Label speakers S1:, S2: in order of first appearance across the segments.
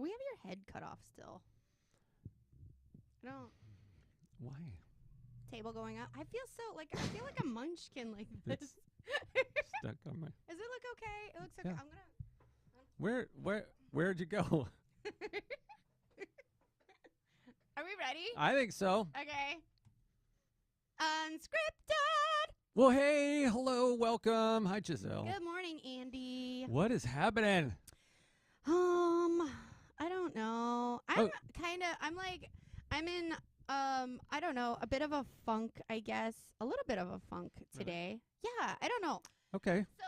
S1: We have your head cut off still. I don't.
S2: Why?
S1: Table going up. I feel like a munchkin like this.
S2: It's stuck on my.
S1: Does it look okay? It looks okay.
S2: Yeah.
S1: I'm gonna.
S2: Where'd you go?
S1: Are we ready?
S2: I think so.
S1: Okay. Unscripted.
S2: Well, hey, hello, welcome. Hi, Gisele.
S1: Good morning, Andy.
S2: What is happening?
S1: I don't know. I'm in I don't know, a bit of a funk, I guess. A little bit of a funk today. Really? Yeah, I don't know.
S2: Okay.
S1: So,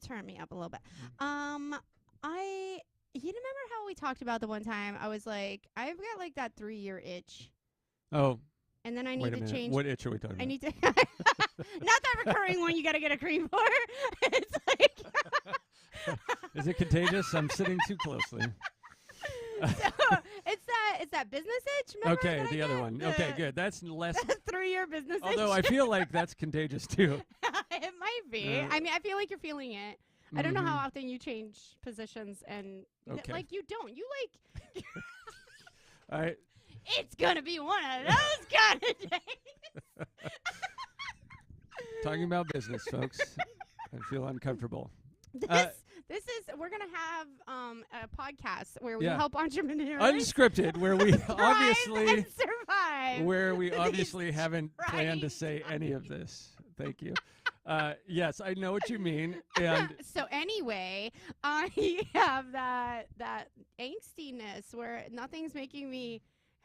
S1: turn me up a little bit. You remember how we talked about the one time I was like, I've got like that 3-year itch.
S2: Oh.
S1: And then I need to change.
S2: What itch are we talking about?
S1: I need to not that recurring one you got to get a cream for. It's like
S2: Is it contagious? I'm sitting too closely.
S1: So it's that business itch.
S2: Okay, the other one. Okay, good. That's less.
S1: That's 3-year business itch.
S2: Although I feel like that's contagious too.
S1: It might be. I mean, I feel like you're feeling it. I don't know how often you change positions and like you don't. You like.
S2: All right.
S1: It's gonna be one of those kind of days.
S2: Talking about business, folks. I feel uncomfortable.
S1: This is we're gonna have a podcast where we help entrepreneurs
S2: unscripted, where we obviously
S1: survive.
S2: Where we obviously haven't planned to say any of this. Thank you. Yes, I know what you mean. And
S1: so anyway, I have that angstiness where nothing's making me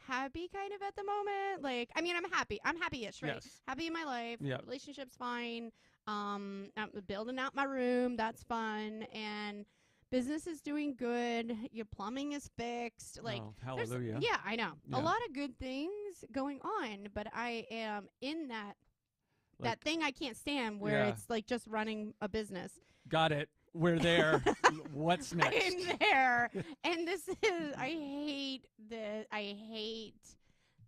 S1: happy kind of at the moment. Like, I mean, I'm happy. I'm happy-ish, right?
S2: Yes.
S1: Happy in my life.
S2: Yep.
S1: Relationship's fine. I'm building out my room. That's fun. And business is doing good. Your plumbing is fixed. Like,
S2: hallelujah.
S1: Yeah, I know.
S2: Yeah.
S1: A lot of good things going on, but I am in that thing I can't stand where it's like just running a business.
S2: Got it. We're there. What's next?
S1: I'm there. And this is, I hate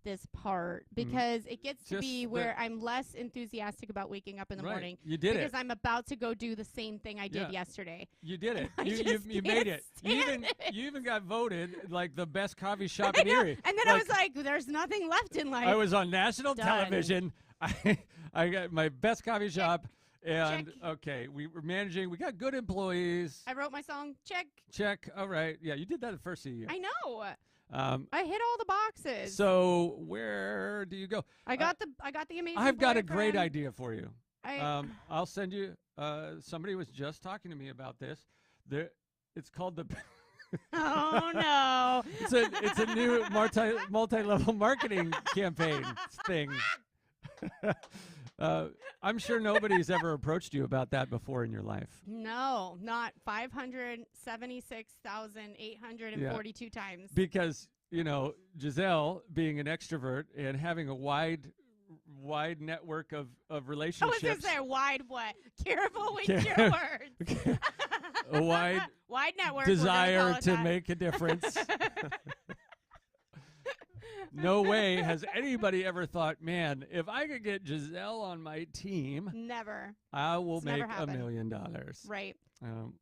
S1: this part because it gets to be where I'm less enthusiastic about waking up in the morning.
S2: You did
S1: because I'm about to go do the same thing I did yesterday.
S2: You did it. You
S1: can't
S2: made it.
S1: stand
S2: You even got voted like the best coffee shop in Erie.
S1: And then I was like, there's nothing left in life.
S2: I was on national television. I got my best coffee shop. And okay, we were managing. We got good employees.
S1: I wrote my song.
S2: Check. All right. Yeah, you did that the first of the year.
S1: I know. I hit all the boxes.
S2: So where do you go?
S1: I got the amazing.
S2: I've got a
S1: boyfriend.
S2: great idea for you. I'll send you. Somebody was just talking to me about this. It's called the.
S1: Oh no!
S2: It's a new multi-level marketing campaign thing. I'm sure nobody's ever approached you about that before in your life.
S1: No, not 576,842 times.
S2: Because, Gisele being an extrovert and having a wide network of relationships.
S1: I was going to say wide what? Careful with your words.
S2: A wide
S1: network.
S2: Desire to make a difference. No way has anybody ever thought, man, if I could get Gisele on my team,
S1: never.
S2: I will make $1 million.
S1: Right.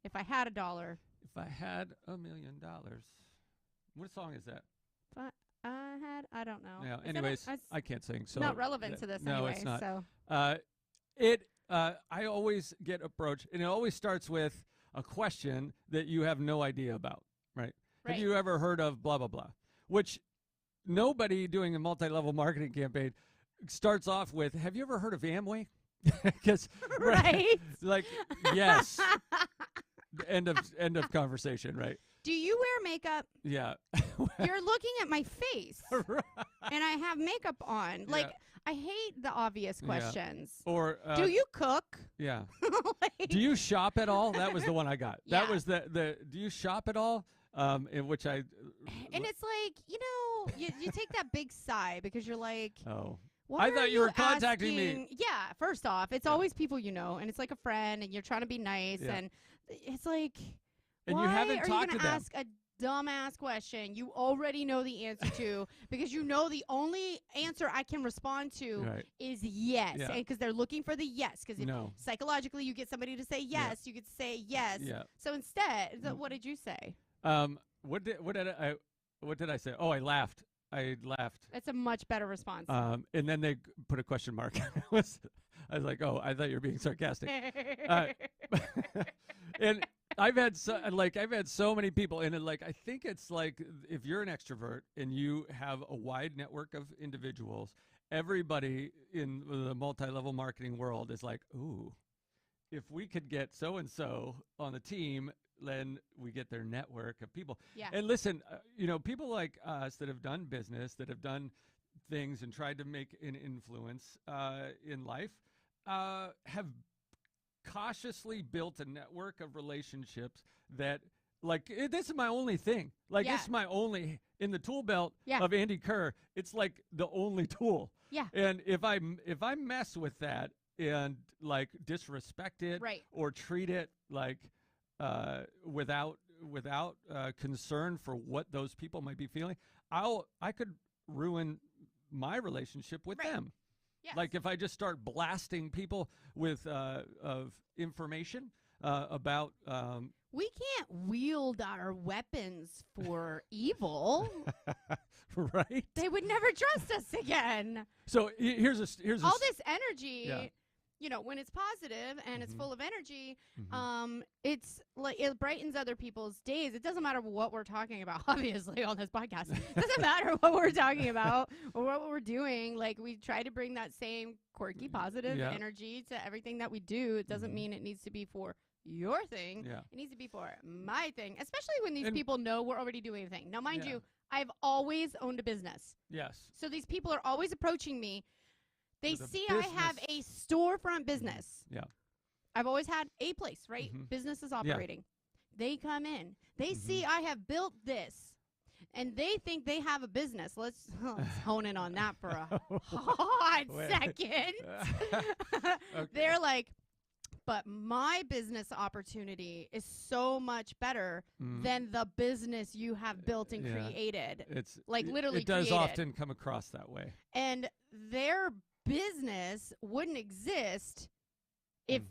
S1: If I had $1.
S2: If I had $1 million. What song is that?
S1: I don't know.
S2: Yeah. Anyways, I can't sing. So
S1: not relevant to this anyway.
S2: It's not.
S1: So.
S2: I always get approached, and it always starts with a question that you have no idea about, right? Have you ever heard of blah, blah, blah? Which nobody doing a multi-level marketing campaign starts off with, have you ever heard of Amway? Because like, yes. End of conversation, right?
S1: Do you wear makeup?
S2: Yeah.
S1: You're looking at my face.
S2: Right.
S1: And I have makeup on. Like, I hate the obvious questions.
S2: Or
S1: do you cook?
S2: Yeah. Do you shop at all? That was the one I got.
S1: Yeah.
S2: That was the do you shop at all? In which I
S1: and it's like, you take that big sigh because you're like,
S2: I thought you were contacting me.
S1: Yeah, first off, it's always people and it's like a friend, and you're trying to be nice, and it's like,
S2: and
S1: why
S2: you haven't talked
S1: are you
S2: to
S1: gonna
S2: them?
S1: ask a dumbass question you already know the answer to because the only answer I can respond to is yes, and because they're looking for the yes. Because psychologically, you get somebody to say yes, you could say yes. Yeah. So instead, what did you say?
S2: What did I say? Oh, I laughed. I laughed.
S1: That's a much better response.
S2: And then they put a question mark. I was like, oh, I thought you were being sarcastic. And I've had so many people, and I think it's like if you're an extrovert and you have a wide network of individuals, everybody in the multi-level marketing world is like, ooh, if we could get so and so on the team, then we get their network of people.
S1: Yeah.
S2: And listen, people like us that have done business, that have done things and tried to make an influence in life, have cautiously built a network of relationships that, this is my only thing. This is my only, in the tool belt of Andy Kerr, it's like the only tool.
S1: Yeah.
S2: And if I mess with that and disrespect it or treat it without concern for what those people might be feeling, I could ruin my relationship with them.
S1: Yes.
S2: If I just start blasting people with of information about
S1: we can't wield our weapons for evil.
S2: Right?
S1: They would never trust us again.
S2: So here's
S1: all this energy. When it's positive and it's full of energy, it's like it brightens other people's days. It doesn't matter what we're talking about, obviously, on this podcast. It doesn't matter what we're talking about or what we're doing. We try to bring that same quirky, positive energy to everything that we do. It doesn't mean it needs to be for your thing.
S2: Yeah.
S1: It needs to be for my thing, especially when these people know we're already doing a thing. Now, mind you, I've always owned a business.
S2: Yes.
S1: So these people are always approaching me. They see I have a storefront business.
S2: Yeah.
S1: I've always had a place, right? Business is operating. They come in. They see I have built this. And they think they have a business. Let's hone in on that for a hot second.
S2: Okay.
S1: They're like, but my business opportunity is so much better than the business you have built and created.
S2: It's
S1: literally
S2: it does
S1: created.
S2: often come across that way.
S1: And their business wouldn't exist if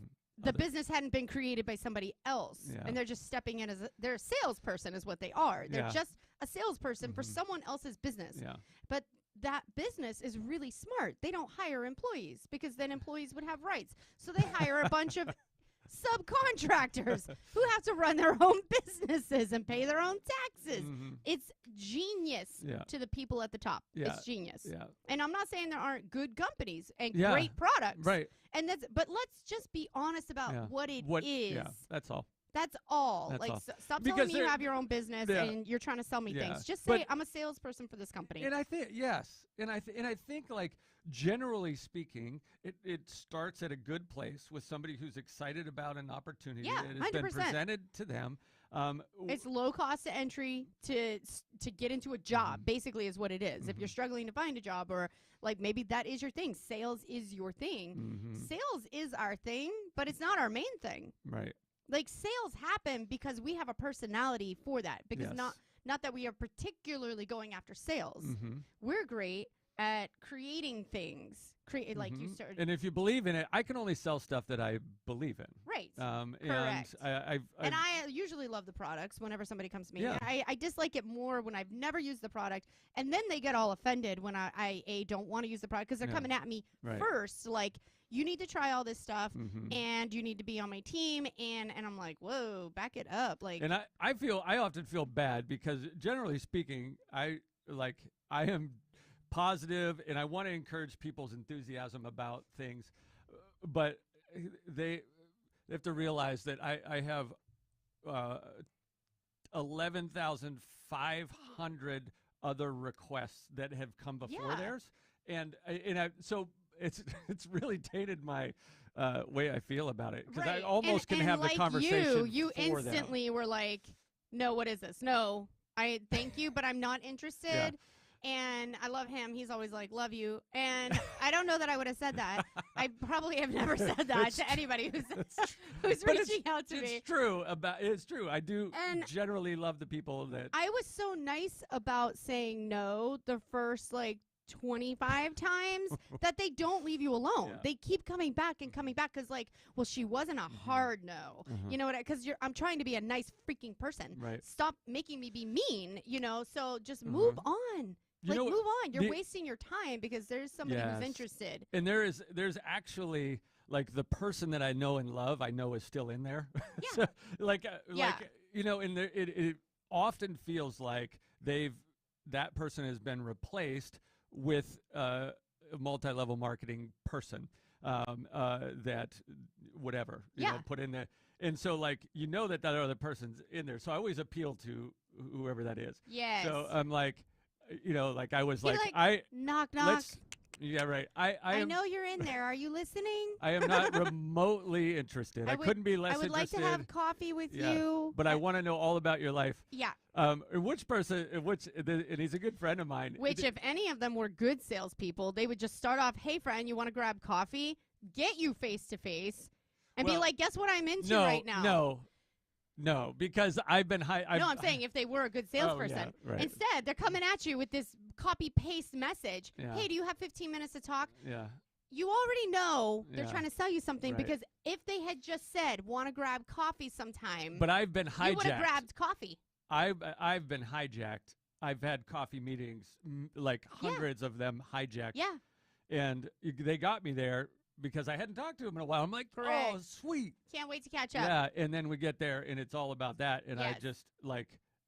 S1: the business hadn't been created by somebody else.
S2: Yeah.
S1: And they're just stepping in they're a salesperson is what they are. They're just a salesperson for someone else's business.
S2: Yeah.
S1: But that business is really smart. They don't hire employees because then employees would have rights. So they hire a bunch of subcontractors who have to run their own businesses and pay their own taxes. It's genius to the people at the top. It's genius.
S2: Yeah.
S1: And I'm not saying there aren't good companies and great products.
S2: Right.
S1: And but let's just be honest about what it is.
S2: Yeah, that's all.
S1: That's all.
S2: That's all.
S1: Stop telling me you have your own business and you're trying to sell me things. Just say I'm a salesperson for this company.
S2: And I think and I think generally speaking, it starts at a good place with somebody who's excited about an opportunity that has
S1: 100%.
S2: been presented to them.
S1: It's low cost to entry to get into a job, basically is what it is. If you're struggling to find a job or maybe that is your thing, sales is your thing. Sales is our thing, but it's not our main thing.
S2: Right.
S1: Sales happen because we have a personality for that. Because not that we are particularly going after sales. We're great at creating things. You started.
S2: And if you believe in it, I can only sell stuff that I believe in.
S1: Right.
S2: Correct.
S1: And I usually love the products whenever somebody comes to me.
S2: Yeah.
S1: I dislike it more when I've never used the product. And then they get all offended when I don't want to use the product because they're coming at me first. You need to try all this stuff and you need to be on my team. And I'm like, whoa, back it up.
S2: And I often feel bad because generally speaking, I am positive and I want to encourage people's enthusiasm about things, but they have to realize that I have 11,500 other requests that have come before theirs, so it's really tainted my way I feel about it because I almost can have the conversation.
S1: You instantly were like, no, what is this? No, I thank you, but I'm not interested.
S2: Yeah.
S1: And I love him. He's always like, love you. And I don't know that I would have said that. I probably have never said that to anybody who's reaching out to me.
S2: It's true. I do generally love the people that.
S1: I was so nice about saying no the first 25 times that they don't leave you alone.
S2: Yeah.
S1: They keep coming back and coming back because, like, well, she wasn't a hard no. You know what? Because I'm trying to be a nice freaking person.
S2: Right.
S1: Stop making me be mean, so just move on. Move on. You're wasting your time because there's somebody who's interested.
S2: And there's actually, like, the person that I know and love, I know is still in there.
S1: Yeah.
S2: So, and it often feels like that person has been replaced with a multi-level marketing person that whatever put in there. And so, like, that other person's in there. So I always appeal to whoever that is.
S1: Yes.
S2: So I'm like, I was
S1: knock knock.
S2: Yeah, right.
S1: I know you're in there. Are you listening?
S2: I am not remotely interested. I couldn't be less interested.
S1: I would like to have coffee with you.
S2: But I want to know all about your life.
S1: Yeah.
S2: Which person, and he's a good friend of mine.
S1: Which, if any of them were good salespeople, they would just start off, hey, friend, you want to grab coffee? Get you face-to-face and be like, guess what I'm into right now?
S2: No, because I've been high.
S1: No, I'm saying if they were a good salesperson.
S2: Oh, yeah, right.
S1: Instead, they're coming at you with this copy-paste message.
S2: Yeah.
S1: Hey, do you have 15 minutes to talk?
S2: Yeah.
S1: You already know they're trying to sell you something because if they had just said, want to grab coffee sometime.
S2: But I've been hijacked.
S1: You would have grabbed coffee.
S2: I've been hijacked. I've had coffee meetings, like hundreds of them hijacked.
S1: Yeah.
S2: And they got me there because I hadn't talked to him in a while. I'm like,
S1: correct.
S2: Oh, sweet.
S1: Can't wait to catch up.
S2: Yeah, and then we get there, and it's all about that. And
S1: yes.
S2: I just,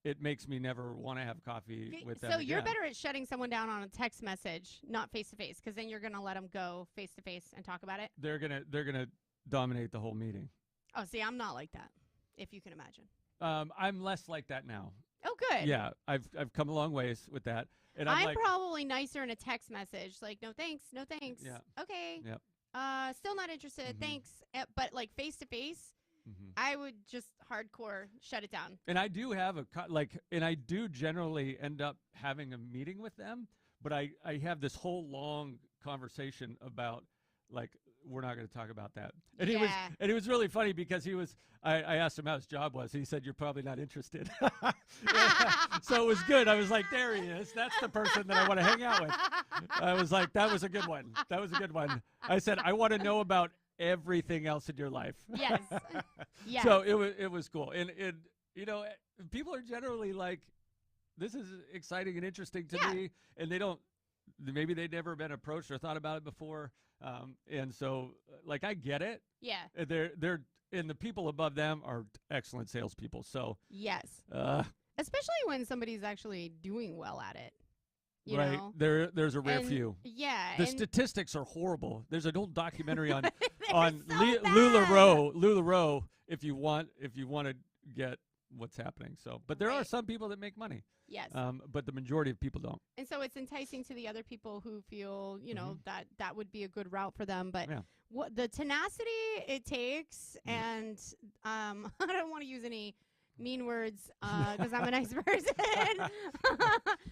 S2: it makes me never want to have coffee with them
S1: So you're
S2: again.
S1: better at shutting someone down on a text message, not face-to-face, because then you're going to let them go face-to-face and talk about it?
S2: They're gonna dominate the whole meeting.
S1: Oh, see, I'm not like that, if you can imagine.
S2: I'm less like that now.
S1: Oh, good.
S2: Yeah, I've come a long ways with that. And
S1: I'm probably nicer in a text message, like, no thanks.
S2: Yeah.
S1: Okay.
S2: Yep.
S1: Still not interested. Thanks. But like face to face, I would just hardcore shut it down.
S2: And I do have and I do generally end up having a meeting with them, but I have this whole long conversation about, like, we're not going to talk about that. And he was really funny because I asked him how his job was. He said, you're probably not interested. So it was good. I was like, there he is. That's the person that I want to hang out with. I was like, that was a good one. That was a good one. I said, I want to know about everything else in your life.
S1: Yes. Yes.
S2: So it was cool. And people are generally like, this is exciting and interesting to me. And maybe they'd never been approached or thought about it before. And so, like, I get it.
S1: Yeah.
S2: And the people above them are excellent salespeople. So
S1: yes. Especially when somebody's actually doing well at it. You know?
S2: There's a rare few.
S1: Yeah.
S2: The statistics are horrible. There's an old documentary on
S1: so
S2: LuLaRoe if you want to get what's happening. So, but there are some people that make money.
S1: Yes.
S2: But the majority of people don't.
S1: And so it's enticing to the other people who feel, that would be a good route for them. But what the tenacity it takes, and I don't want to use any mean words because I'm a nice person,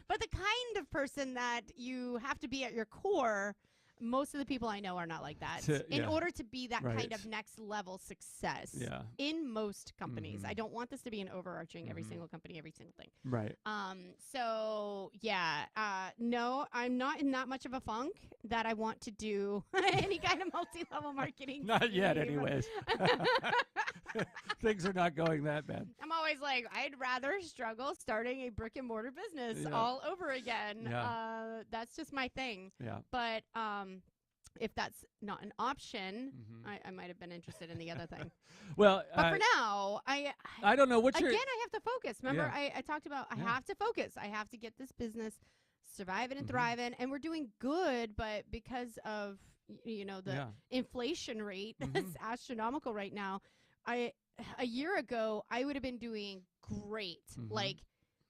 S1: but the kind of person that you have to be at your core. Most of the people I know are not like that. In order to be that kind of next level success in most companies. I don't want this to be an overarching every single company, every single thing.
S2: Right.
S1: So, no, I'm not in that much of a funk that I want to do any kind of multi-level marketing.
S2: Not yet, anyways. Things are not going that bad.
S1: I'm always like, I'd rather struggle starting a brick and mortar business all over again.
S2: Yeah.
S1: That's just my thing.
S2: Yeah.
S1: But if that's not an option, I might have been interested in the other thing.
S2: Well,
S1: but for now, I
S2: don't know what
S1: I have to focus. Remember, I talked about I have to focus. I have to get this business surviving and thriving, and we're doing good. But because of the inflation rate that's astronomical right now, a year ago I would have been doing great. Like,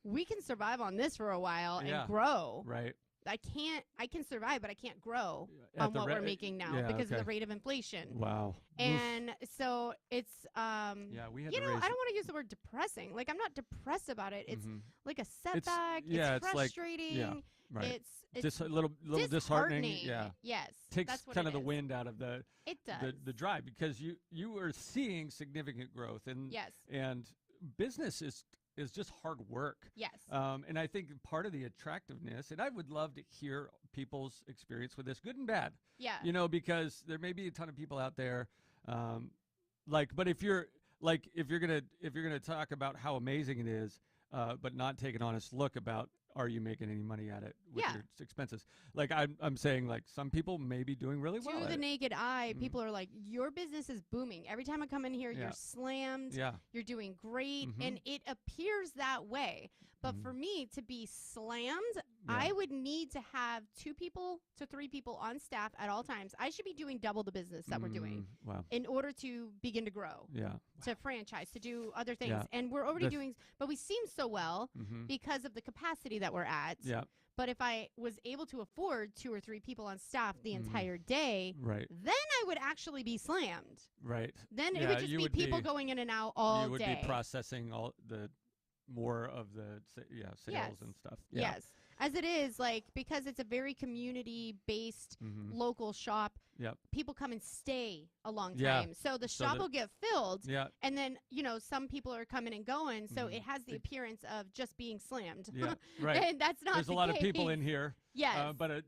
S1: we can survive on this for a while and grow.
S2: Right.
S1: I can survive, but I can't grow on what we're making now because of the rate of inflation.
S2: Wow.
S1: And so it's,
S2: we had
S1: I don't want to use the word depressing. Like, I'm not depressed about it. It's like a setback. It's frustrating.
S2: Like, right.
S1: It's
S2: just a little disheartening. Yeah.
S1: Yes.
S2: Takes
S1: that's what
S2: kind of
S1: it
S2: the
S1: is.
S2: wind out of the drive, because you are seeing significant growth and business is is just hard work.
S1: Yes.
S2: And I think part of the attractiveness, and I would love to hear people's experience with this, good and bad.
S1: Yeah.
S2: You know, because there may be a ton of people out there, but if you're gonna talk about how amazing it is, but not take an honest look about, are you making any money at it with your expenses? Like I'm saying, like some people may be doing really well.
S1: To the naked eye, people are like, your business is booming. Every time I come in here, you're slammed.
S2: Yeah.
S1: You're doing great. And it appears that way. But for me to be slammed, I would need to have 2 people to 3 people on staff at all times. I should be doing double the business that we're doing in order to begin to grow, to franchise, to do other things. Yeah. And we're already doing, but we seem so well because of the capacity that we're at. Yeah. But if I was able to afford 2 or 3 people on staff the entire day, then I would actually be slammed. Right. Then it would just be people going in and out all day.
S2: You would be processing all the more of the sales and stuff. Yeah.
S1: Yes. As it is, like, because it's a very community-based local shop, people come and stay a long time. So the shop will get filled, and then, you know, some people are coming and going, so it has the appearance of just being slammed.
S2: Yeah, right.
S1: And that's not
S2: There's a lot of people in here.
S1: Yes.
S2: But,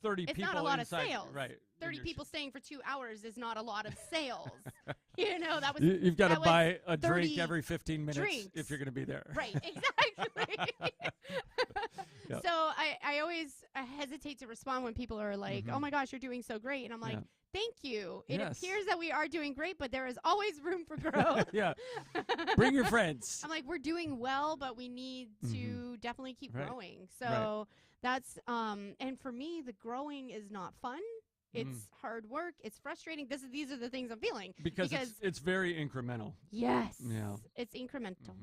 S2: 30
S1: it's
S2: people
S1: not a lot
S2: inside.
S1: Of sales.
S2: Right.
S1: 30 people staying for 2 hours is not a lot of sales. You know, that was
S2: you've got to buy a drink every 15 minutes if you're going to be there.
S1: Right, exactly. So I always hesitate to respond when people are like, oh my gosh, you're doing so great. And I'm like, thank you. It appears that we are doing great, but there is always room for growth.
S2: Bring your friends.
S1: I'm like, we're doing well, but we need to definitely keep growing. So that's, and for me, the growing is not fun. It's hard work. It's frustrating. These are the things I'm feeling.
S2: Because it's very incremental.
S1: Yes. Yeah. It's incremental.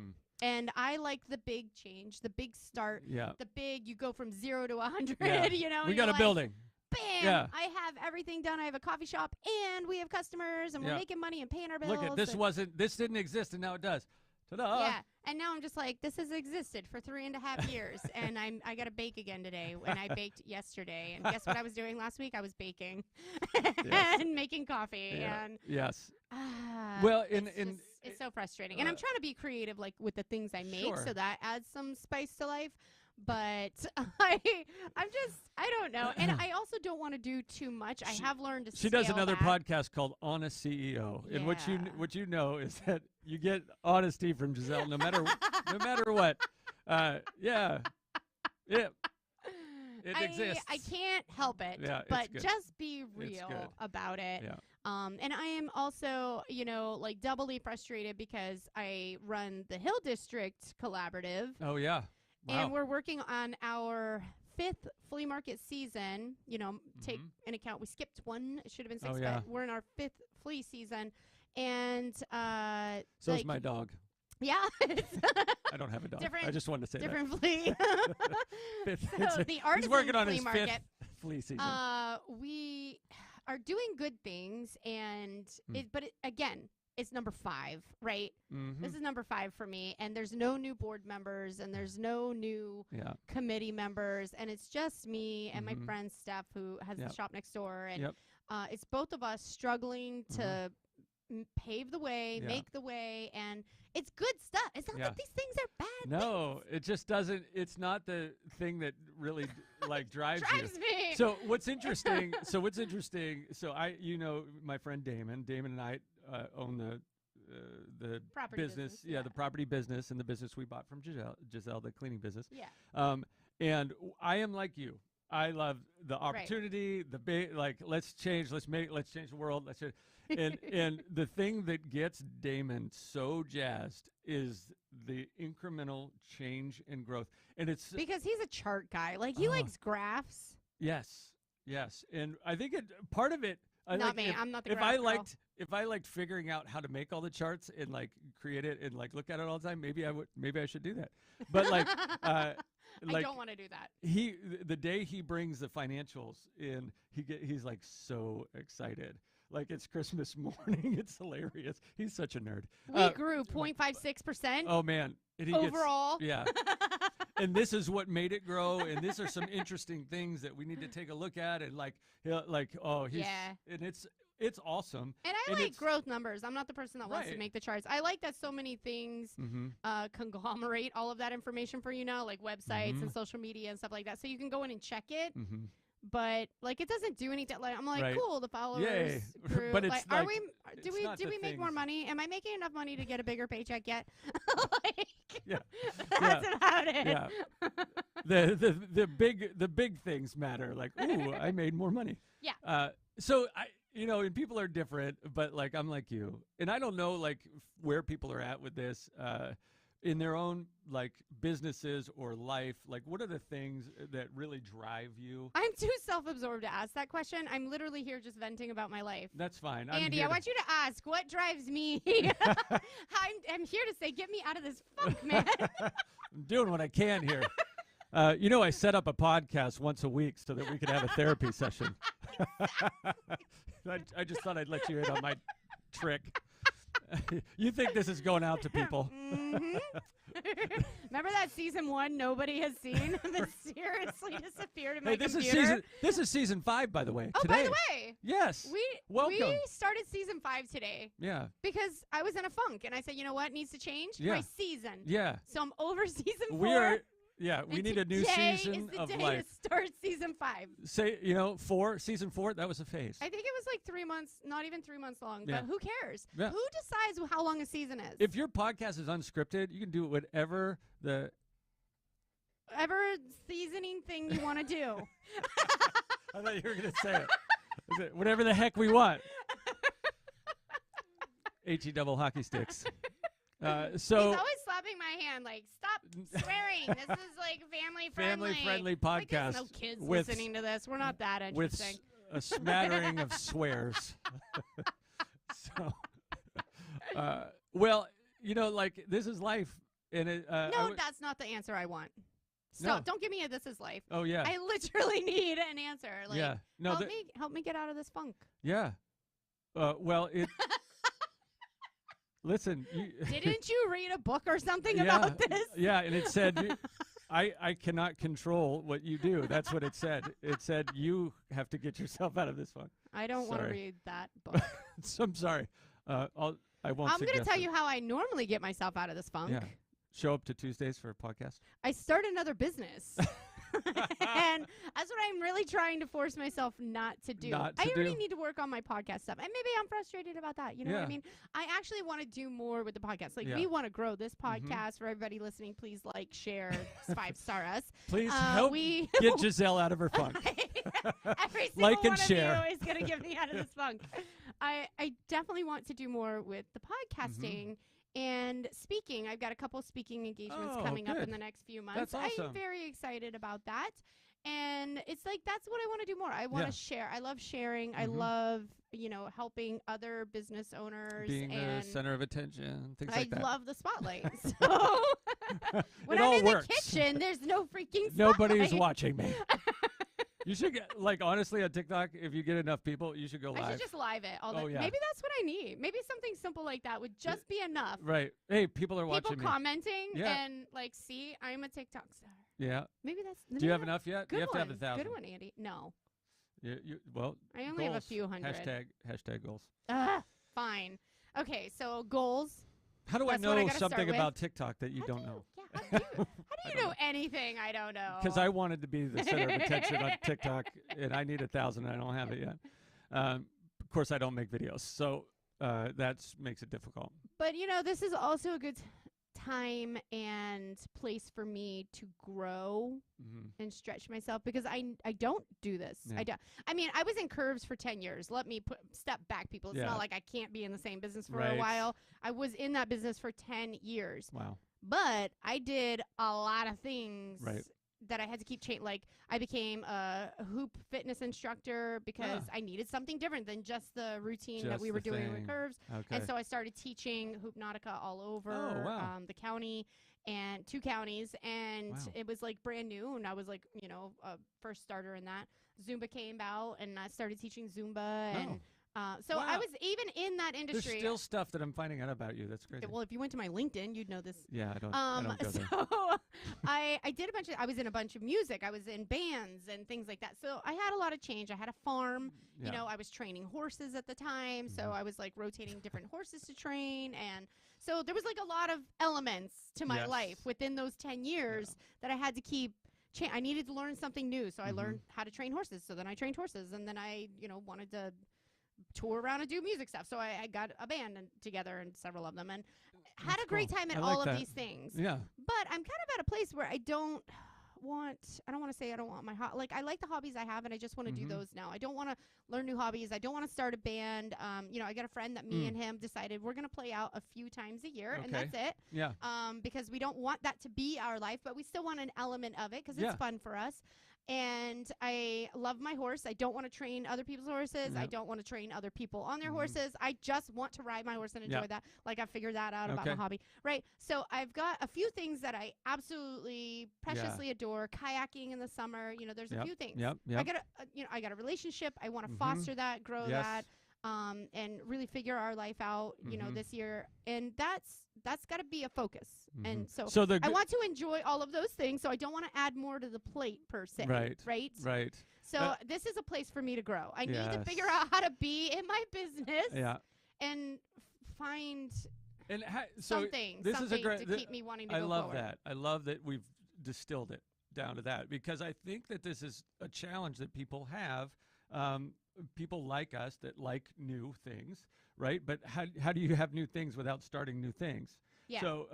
S1: And I like the big change, the big start, the big, you go from 0 to 100, you know.
S2: We got a building.
S1: Bam! I have everything done. I have a coffee shop, and we have customers, and we're making money and paying our bills.
S2: Look at this didn't exist, and now it does. Ta-da!
S1: Yeah, and now I'm just like, this has existed for 3.5 years, and I got to bake again today, and I baked yesterday, and guess what I was doing last week? I was baking and making coffee, and well, it's so frustrating, and I'm trying to be creative, like with the things I make, so that adds some spice to life. But I don't know, and I also don't want to do too much. I have learned to.
S2: She does another podcast called Honest.CEO, and what you know is that you get honesty from Gisele no matter what. It exists.
S1: I can't help it, but just be real about it. Yeah. And I am also, like doubly frustrated because I run the Hill District Collaborative.
S2: Oh yeah. Wow.
S1: And we're working on our 5th flea market season. Take an account. We skipped one. It should have been 6, but we're in our 5th flea season. And
S2: so is my dog.
S1: Yeah.
S2: I don't have a dog. I just wanted to say
S1: different flea. So the artisan
S2: He's working on
S1: flea
S2: his
S1: market,
S2: 5th flea season.
S1: We are doing good things, and again, it's number 5, right? This is number 5 for me, and there's no new board members, and there's no new committee members, and it's just me and my friend Steph, who has the shop next door, and it's both of us struggling to pave the way, make the way, and it's good stuff. It's not that these things are bad.
S2: No, it just doesn't. It's not the thing that really drives
S1: me.
S2: So what's interesting? So my friend Damon and I own the
S1: property
S2: business. The property business and the business we bought from Gisele, the cleaning business.
S1: Yeah.
S2: And I am like you. I love the opportunity, the big, let's change the world. And the thing that gets Damon so jazzed is the incremental change and growth. And it's
S1: because he's a chart guy. He likes graphs.
S2: Yes. And I think part of it,
S1: I'm not the graph girl.
S2: If I liked figuring out how to make all the charts and create it and look at it all the time, maybe I should do that. But
S1: I don't want to do that.
S2: The day he brings the financials in, he's so excited. It's Christmas morning. It's hilarious. He's such a nerd.
S1: We grew 0.56%.
S2: Oh man.
S1: Overall.
S2: And this is what made it grow. And these are some interesting things that we need to take a look at. And and it's awesome.
S1: And I like growth numbers. I'm not the person that wants to make the charts. I like that so many things conglomerate all of that information for you now, like websites and social media and stuff like that. So you can go in and check it. But like it doesn't do anything. Like I'm like, cool, the followers grew.
S2: But it's
S1: like, are we? Do we make more money? Am I making enough money to get a bigger paycheck yet? Like, that's about it.
S2: Yeah. the big things matter. Like, ooh, I made more money.
S1: Yeah.
S2: So and people are different, but like I'm like you, and I don't know like where people are at with this. In their own like businesses or life, like what are the things that really drive you?
S1: I'm too self-absorbed to ask that question. I'm literally here just venting about my life.
S2: That's fine.
S1: Andy, I want you to ask, what drives me? I'm here to say, get me out of this funk, man.
S2: I'm doing what I can here. I set up a podcast once a week so that we could have a therapy session. I just thought I'd let you in on my trick. You think this is going out to people?
S1: Remember that season 1 nobody has seen mysteriously disappeared in my computer?
S2: This is season 5, by the way.
S1: Oh,
S2: today.
S1: by the way.
S2: Yes.
S1: We started season 5 today.
S2: Yeah.
S1: Because I was in a funk, and I said, you know what needs to change?
S2: Yeah.
S1: My season.
S2: Yeah.
S1: So I'm over season 4.
S2: We need a new season of life.
S1: Today is the day to start season 5.
S2: Say, season 4, that was a phase.
S1: I think it was like 3 months, not even 3 months long,
S2: Yeah.
S1: but who cares?
S2: Yeah.
S1: Who decides how long a season is?
S2: If your podcast is unscripted, you can do whatever
S1: ever seasoning thing you want to do.
S2: I thought you were going to say it. Whatever the heck we want. HE double hockey sticks.
S1: He's always slapping my hand like, stop swearing. This is like family-friendly.
S2: Family-friendly podcast.
S1: Like, there's no kids listening to this. We're not that interesting.
S2: With a smattering of swears. So, this is life. And
S1: no, that's not the answer I want. Stop. Don't give me a this is life.
S2: Oh, yeah.
S1: I literally need an answer. Like,
S2: yeah. No,
S1: help me get out of this funk.
S2: Yeah. Listen.
S1: Didn't you read a book or something about this?
S2: Yeah, and it said, I cannot control what you do. That's what it said. It said, you have to get yourself out of this funk.
S1: I don't want to read that book.
S2: So I'm sorry. I won't
S1: I'm going to tell you how I normally get myself out of this funk.
S2: Yeah. Show up to Tuesdays for a podcast?
S1: I start another business. And that's what I'm really trying to force myself not to do. I already need to work on my podcast stuff. And maybe I'm frustrated about that. You know what I mean? I actually want to do more with the podcast. Like, we want to grow this podcast for everybody listening. Please like, share, 5-star us.
S2: Please help get Gisele out of her funk.
S1: Every single
S2: like and
S1: one
S2: share.
S1: of you is going to get me out of this funk. I definitely want to do more with the podcasting. And speaking, I've got a couple speaking engagements coming up in the next few months.
S2: That's awesome.
S1: I'm very excited about that. And it's like, that's what I want to do more. I want to share. I love sharing. I love, helping other business owners.
S2: Being the center of attention, things like that.
S1: I love the spotlight. So when I'm in the kitchen, there's no freaking spotlight.
S2: Nobody's watching me. You should get, honestly, on TikTok, if you get enough people, you should go live.
S1: I should just live it. Maybe that's what I need. Maybe something simple like that would just be enough.
S2: Right. Hey, people are watching me.
S1: People commenting and, see, I'm a TikTok star.
S2: Yeah.
S1: Maybe that's...
S2: Do you have enough yet?
S1: Good
S2: you have
S1: one.
S2: to have 1,000.
S1: Good one, Andy. No.
S2: I
S1: only have a few hundred.
S2: Hashtag goals.
S1: Fine. Okay, so goals.
S2: How do I know something about TikTok that you don't know?
S1: Yeah, how do you know anything I don't know?
S2: Because I wanted to be the center of attention on TikTok, and I need 1,000, and I don't have it yet. Of course, I don't make videos, so that makes it difficult.
S1: But, this is also a good time and place for me to grow and stretch myself, because I don't do this.
S2: Yeah.
S1: I was in curves for 10 years. Let me step back, people. It's not like I can't be in the same business for a while. I was in that business for 10 years.
S2: Wow.
S1: But I did a lot of things that I had to keep changing. Like, I became a hoop fitness instructor because I needed something different than just the routine that we were doing with curves. Okay. And so I started teaching Hoop Nautica all over the county and 2 counties. And it was like brand new. And I was like, a first starter in that. Zumba came out and I started teaching Zumba and So
S2: Wow.
S1: I was even in that industry.
S2: There's still stuff that I'm finding out about you. That's crazy.
S1: Well, if you went to my LinkedIn, you'd know this.
S2: Yeah, I don't go there.
S1: So I did I was in a bunch of music. I was in bands and things like that. So I had a lot of change. I had a farm.
S2: Yeah.
S1: You know, I was training horses at the time. So I was like rotating different horses to train. And so there was like a lot of elements to my life within those 10 years that I had to keep. I needed to learn something new. So I learned how to train horses. So then I trained horses. And then I, wanted to tour around and do music stuff. So I got a band together and several of them and had a great time at all of these things.
S2: Yeah.
S1: But I'm kind of at a place where I don't want my I like the hobbies I have and I just want to do those now. I don't want to learn new hobbies. I don't want to start a band. I got a friend that me and him decided we're going to play out a few times a year and that's it.
S2: Yeah.
S1: Because we don't want that to be our life, but we still want an element of it because it's fun for us. And I love my horse. I don't want to train other people's horses. I don't want to train other people on their horses. I just want to ride my horse and enjoy that. Like I figured that out about my hobby. Right. So I've got a few things that I absolutely preciously adore. Kayaking in the summer. There's a few things. I got I got a relationship. I want to foster that, grow that. And really figure our life out, this year. And that's got to be a focus. And so I want to enjoy all of those things. So I don't want to add more to the plate per se. Right. So this is a place for me to grow. I need to figure out how to be in my business.
S2: Yeah.
S1: And find
S2: something
S1: to keep me wanting to go forward.
S2: I love that. I love that we've distilled it down to that because I think that this is a challenge that people have. People like us that like new things, right? But how do you have new things without starting new things?
S1: Yeah.
S2: So,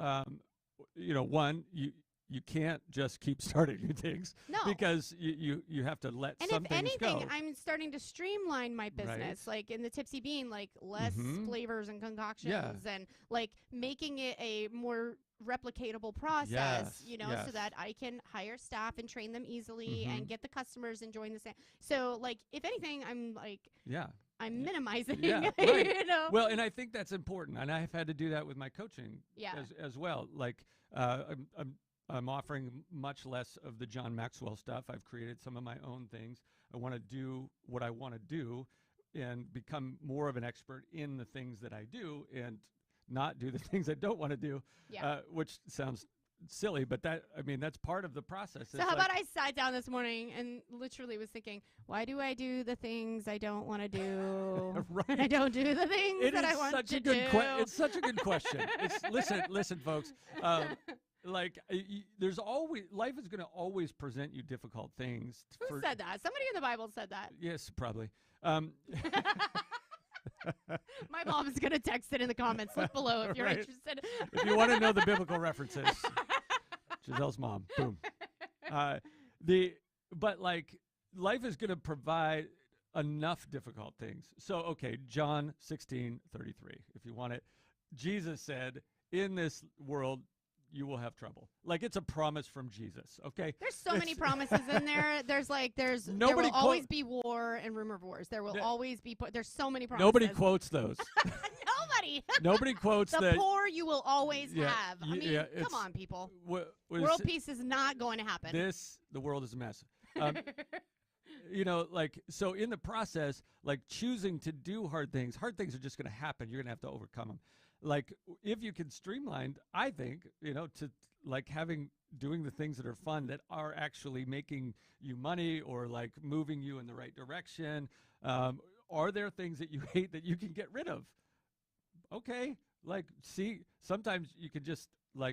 S2: one, you can't just keep starting new things.
S1: No.
S2: Because you have to let some things go.
S1: And if anything, I'm starting to streamline my business, like in the Tipsy Bean, like less flavors and concoctions and like making it a more replicatable process, so that I can hire staff and train them easily and get the customers enjoying the same. So like, if anything, I'm like, I'm minimizing,
S2: Well, and I think that's important. And I've had to do that with my coaching as well. Like, I'm offering much less of the John Maxwell stuff. I've created some of my own things. I want to do what I want to do and become more of an expert in the things that I do and not do the things I don't want to do, which sounds silly, but that's part of the process.
S1: So how about I sat down this morning and literally was thinking, why do I do the things I don't want to do? And I don't do the things that I want to do.
S2: It's such a good question. Listen, folks. There's always life is going to always present you difficult things.
S1: Who said that? Somebody in the Bible said that.
S2: Yes, probably.
S1: My mom's going to text it in the comments. Look below if you're interested.
S2: If you want to know the biblical references, Gisele's mom. Boom. But life is going to provide enough difficult things. So, okay, John 16:33. If you want it, Jesus said, "In this world, you will have trouble." Like, it's a promise from Jesus, okay?
S1: There's so many promises in there. There will always be war and rumor of wars. There will always be, there's so many promises.
S2: Nobody quotes those. Nobody quotes
S1: the poor you will always have. I mean, come on, people. World peace is not going to happen.
S2: The world is a mess. So in the process, choosing to do hard things are just going to happen. You're going to have to overcome them. Like, if you can streamline, I think, to doing the things that are fun that are actually making you money or moving you in the right direction. Are there things that you hate that you can get rid of? Okay. Sometimes you can just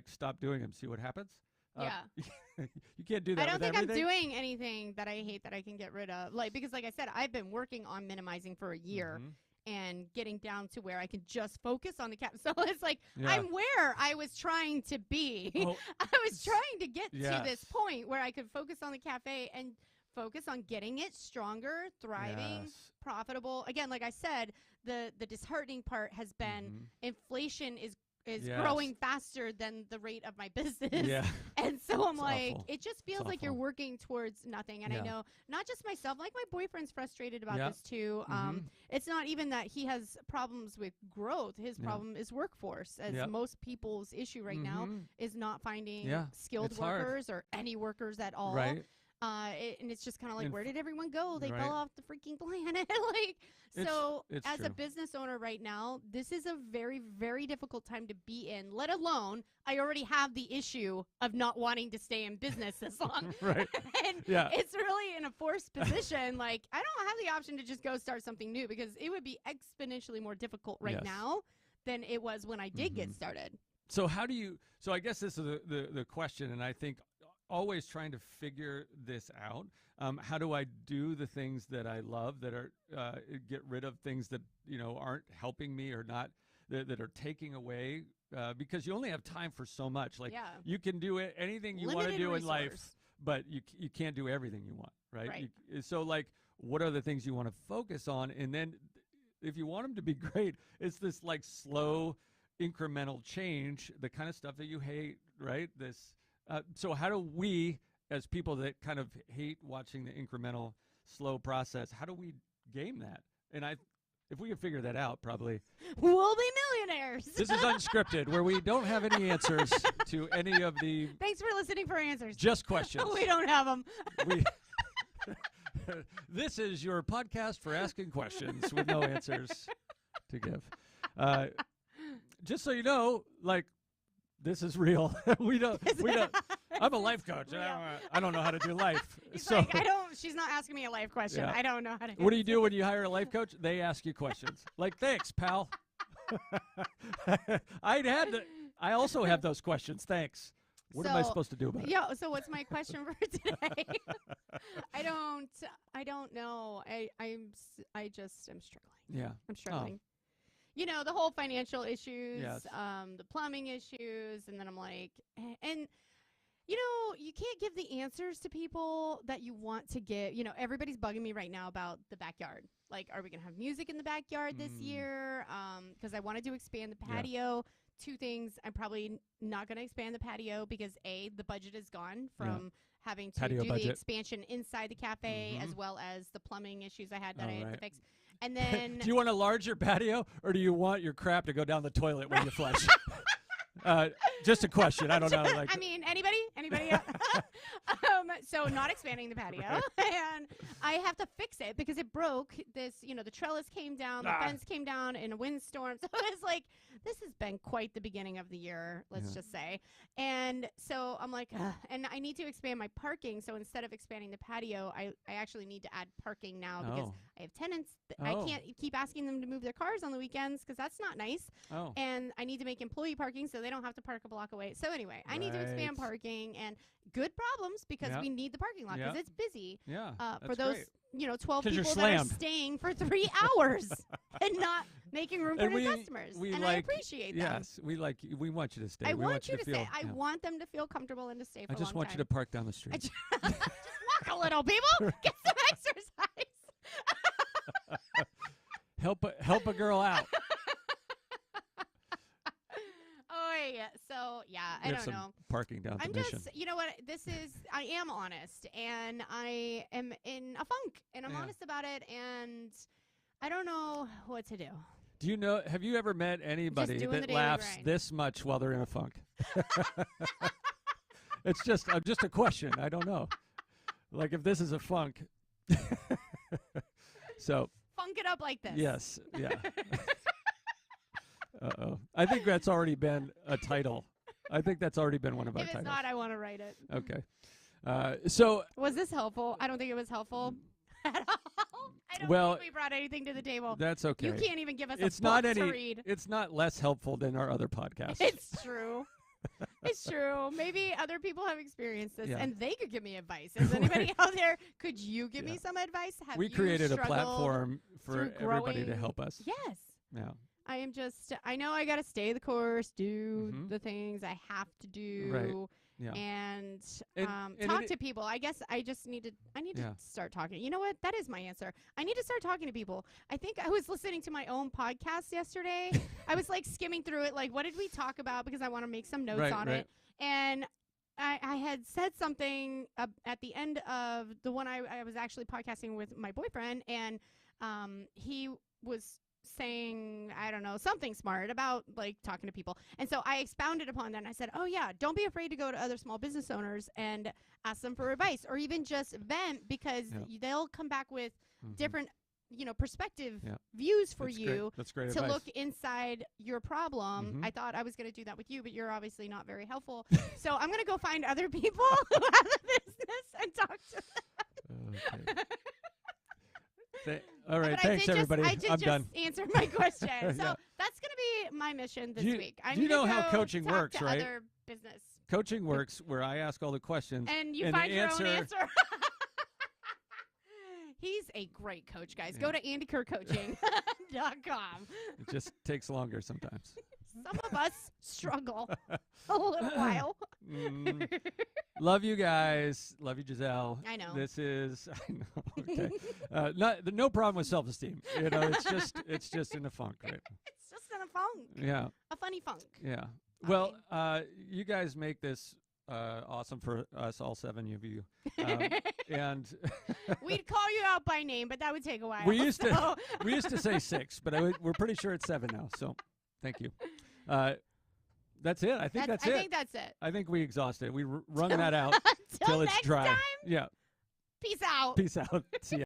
S2: stop doing them, see what happens. You can't do that.
S1: I don't think
S2: everything.
S1: I'm doing anything that I hate that I can get rid of. Because like I said, I've been working on minimizing for a year. And getting down to where I can just focus on the cafe. So it's I'm where I was trying to be. I was trying to get to this point where I could focus on the cafe and focus on getting it stronger, thriving, profitable. Again, like I said, the disheartening part has been inflation is growing faster than the rate of my business.
S2: Yeah.
S1: And so I'm
S2: awful.
S1: It just feels like you're working towards nothing. And I know not just myself, my boyfriend's frustrated about this too. It's not even that he has problems with growth. His problem is workforce, as most people's issue right now is not finding skilled workers or any workers at all.
S2: Right.
S1: And it's just kind of like, where did everyone go? They
S2: right.
S1: fell off the freaking planet. It's as
S2: true.
S1: a business owner right now, this is a very, very difficult time to be in, let alone I already have the issue of not wanting to stay in business this long.
S2: Right.
S1: And
S2: Yeah.
S1: it's really in a forced position. Like, I don't have the option to just go start something new because it would be exponentially more difficult right now than it was when I did get started.
S2: So how do you, so I guess this is the question, and I think always trying to figure this out. How do I do the things that I love that are, get rid of things that, aren't helping me or not, that are taking away, because you only have time for so much. Like you can do anything you want to do in life, but you can't do everything you want. Right. So like, what are the things you want to focus on? And then if you want them to be great, it's this like slow incremental change, the kind of stuff that you hate, right? So how do we, as people that kind of hate watching the incremental, slow process, how do we game that? And if we can figure that out, probably
S1: we'll be millionaires.
S2: This is unscripted, where we don't have any answers to any of the.
S1: Thanks for listening for answers.
S2: Just questions.
S1: We don't have them.
S2: This is your podcast for asking questions with no answers to give. Just so you know, like, this is real. we don't. I'm a life coach. I don't know how to do life.
S1: Like, she's not asking me a life question. Yeah. I don't know how to.
S2: What do you do when you hire a life coach? They ask you questions. Like, thanks, pal. I also have those questions. Thanks. What am I supposed to do about it?
S1: Yeah. So what's my question for today? I don't know. I just am struggling.
S2: Yeah.
S1: I'm struggling. Oh. The whole financial issues, the plumbing issues, and then I'm like, and you can't give the answers to people that you want to give. Everybody's bugging me right now about the backyard. Like, are we going to have music in the backyard this year? Because I wanted to expand the patio. Two things. I'm probably not going to expand the patio because the budget is gone from having to do the expansion inside the cafe, as well as the plumbing issues I had that I had to fix. And then,
S2: do you want a larger patio, or do you want your crap to go down the toilet when you flush? Just a question. I don't know. Like,
S1: I mean, anybody? So not expanding the patio, and I have to fix it because it broke. The trellis came down, the fence came down in a windstorm. So it's like, this has been quite the beginning of the year, let's just say. And so I'm like, and I need to expand my parking. So instead of expanding the patio, I actually need to add parking now because I have tenants. I can't keep asking them to move their cars on the weekends because that's not nice. And I need to make employee parking so they don't have to park a block away. So anyway, I need to expand parking, and good problems because we need the parking lot because it's busy. For those 12 people that are staying for 3 hours and not making room for new customers. And I appreciate that.
S2: Yes, we want you to stay.
S1: I want you to stay. I want them to feel comfortable and to stay for a long time.
S2: I just want you to park down the street.
S1: Just walk a little, people. Get some exercise.
S2: Help a girl out.
S1: So I don't know.
S2: Parking down the mission.
S1: You know what? I am honest, and I am in a funk, and I'm honest about it, and I don't know what to do.
S2: Do you know? Have you ever met anybody that laughs this much while they're in a funk? It's just a question. I don't know. Like, if this is a funk. So.
S1: Funk it up like this.
S2: Yes. Yeah. Uh-oh. I think that's already been a title. I think that's already been one of our titles.
S1: If it's not, I want to write it.
S2: Okay. So.
S1: Was this helpful? I don't think it was helpful at all. I don't think we brought anything to the table.
S2: That's okay.
S1: You can't even give us a book to read.
S2: It's not less helpful than our other podcasts.
S1: It's true. It's true. Maybe other people have experienced this, and they could give me advice. Is anybody out there? Could you give me some advice?
S2: We created a platform for everybody to help us.
S1: Yes.
S2: Yeah.
S1: I know I got to stay the course, do the things I have to do.
S2: Right. Yeah.
S1: And talk to people. I guess I need to start talking. You know what? That is my answer. I need to start talking to people. I think I was listening to my own podcast yesterday. I was like skimming through it, like, what did we talk about? Because I want to make some notes on it. And I had said something at the end of the one I was actually podcasting with my boyfriend, and he was saying, I don't know, something smart about like talking to people. And so I expounded upon that and I said, oh yeah, don't be afraid to go to other small business owners and ask them for advice or even just vent, because they'll come back with different, perspective views for you
S2: That's great
S1: to
S2: advice.
S1: look inside your problem. I thought I was going to do that with you, but you're obviously not very helpful. So I'm going to go find other people who have a business and talk to them.
S2: Okay. All right, thanks everybody.
S1: I did
S2: I'm
S1: just
S2: done.
S1: answer my question. So that's going to be my mission this week.
S2: Do you know how coaching works,
S1: to
S2: right?
S1: Other business.
S2: Coaching works where I ask all the questions
S1: and you find your own answer. He's a great coach, guys. Go to andykerrcoaching.com.
S2: It just takes longer sometimes.
S1: Some of us struggle a little while.
S2: Love you guys. Love you, Gisele.
S1: I know.
S2: I know. Okay. No problem with self-esteem. It's just in a funk, right?
S1: It's just in a funk.
S2: Yeah.
S1: A funny funk.
S2: Yeah. Well, you guys make this awesome for us, all 7 of you. And
S1: we'd call you out by name, but that would take a while.
S2: We used to say 6, but we're pretty sure it's 7 now. So, thank you. That's it. I think that's it.
S1: I think that's it.
S2: I think we exhausted. We wrung that out till it's dry.
S1: Time?
S2: Yeah.
S1: Peace out.
S2: Peace out. See ya.